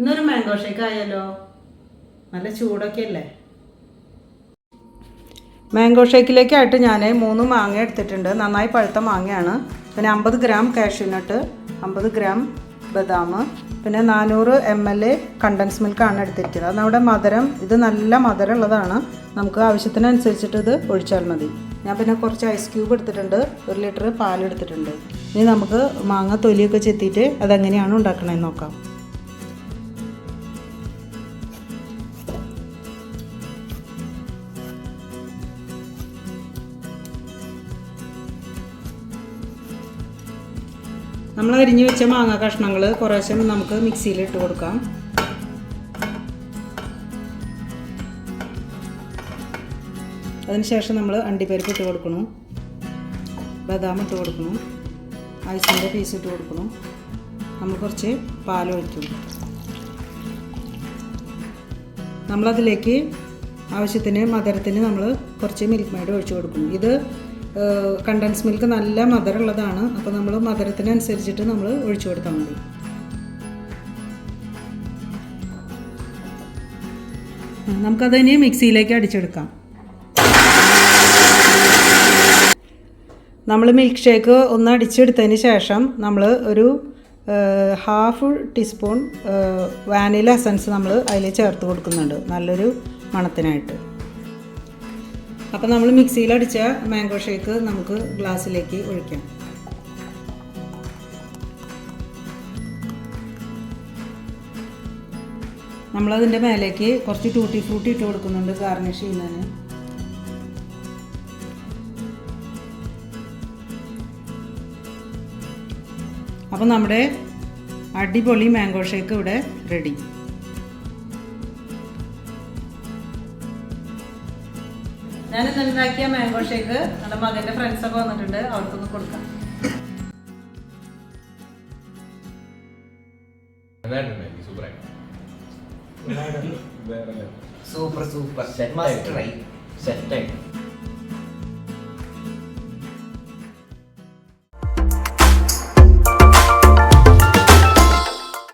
ഇന്നൊരു mango shake ആയാലോ? നല്ല ചൂടൊക്കെ അല്ലേ. മാംഗോ ഷേക്കിലേക്കായിട്ട് ഞാൻ 3 മാങ്ങ എടുത്തിട്ടുണ്ട്. നന്നായി പഴുത്ത മാങ്ങയാണ്. പിന്നെ 50 ഗ്രാം കാഷ്യൂനട്ട്, 50 ഗ്രാം ബദാം, പിന്നെ 400 ml കണ്ടൻസ് മിൽക്കാണ് എടുത്തിരിക്കുന്നത്. അത് നമ്മുടെ മധുരം, ഇത് നല്ല മധുരമുള്ളതാണ്. നമുക്ക് ആവശ്യത്തിനനുസരിച്ചിട്ട് ഇത് ഒഴിച്ചാൽ മതി. ഞാൻ പിന്നെ കുറച്ച് ഐസ് ക്യൂബ് എടുത്തിട്ടുണ്ട്, 1 ലിറ്റർ പാലെടുത്തിട്ടുണ്ട്. ഇനി നമുക്ക് മാങ്ങ തൊലിയൊക്കെ ചെത്തിയിട്ട് അതെങ്ങനെയാണ് ഉണ്ടാക്കണമെന്ന് നോക്കാം. നമ്മൾ അരിഞ്ഞു വെച്ച മാങ്ങ കഷ്ണങ്ങൾ കുറേശ്ശെ നമുക്ക് മിക്സിയിൽ ഇട്ട് കൊടുക്കാം. അതിനുശേഷം നമ്മൾ അണ്ടിപ്പരിപ്പ് ഇട്ട് കൊടുക്കണം, ബദാം ഇട്ട് കൊടുക്കണം, ഐസിൻ്റെ പീസ് ഇട്ട് കൊടുക്കണം. നമ്മൾ കുറച്ച് പാലൊഴിക്കും. നമ്മളതിലേക്ക് ആവശ്യത്തിന് മധുരത്തിന് നമ്മൾ കുറച്ച് മിൽക്ക് മെയ്ഡ് ഒഴിച്ചു കൊടുക്കണം. ഇത് കണ്ടൻസ് മിൽക്ക് നല്ല മധുരമുള്ളതാണ്. അപ്പോൾ നമ്മൾ മധുരത്തിനനുസരിച്ചിട്ട് നമ്മൾ ഒഴിച്ചു കൊടുത്താൽ മതി. നമുക്കതിന് മിക്സിയിലേക്ക് അടിച്ചെടുക്കാം. നമ്മൾ മിൽക്ക് ഷേക്ക് ഒന്ന് അടിച്ചെടുത്തതിന് ശേഷം നമ്മൾ ഒരു 1/2 ടീസ്പൂൺ വാനില എസൻസ് നമ്മൾ അതിൽ ചേർത്ത് കൊടുക്കുന്നുണ്ട്, നല്ലൊരു മണത്തിനായിട്ട്. അപ്പോൾ നമ്മൾ മിക്സിയിൽ അടിച്ച മാംഗോ ഷേക്ക് നമുക്ക് ഗ്ലാസ്സിലേക്ക് ഒഴിക്കാം. നമ്മളതിൻ്റെ മേലേക്ക് കുറച്ച് ടൂട്ടി ഫ്രൂട്ടി ഇട്ട് കൊടുക്കുന്നുണ്ട് ഗാർണിഷ് ചെയ്യുന്നതിന്. അപ്പോൾ നമ്മുടെ അടിപൊളി മാംഗോ ഷേക്ക് ഇവിടെ റെഡി. ഞാൻ ഇന്ന് ഉണ്ടാക്കിയ മാംഗോ ഷേക്ക് നമ്മുടെ മകൻ്റെ ഫ്രണ്ട്സൊക്കെ വന്നിട്ടുണ്ട്, അവർക്കൊന്ന് കൊടുക്കാം. Super set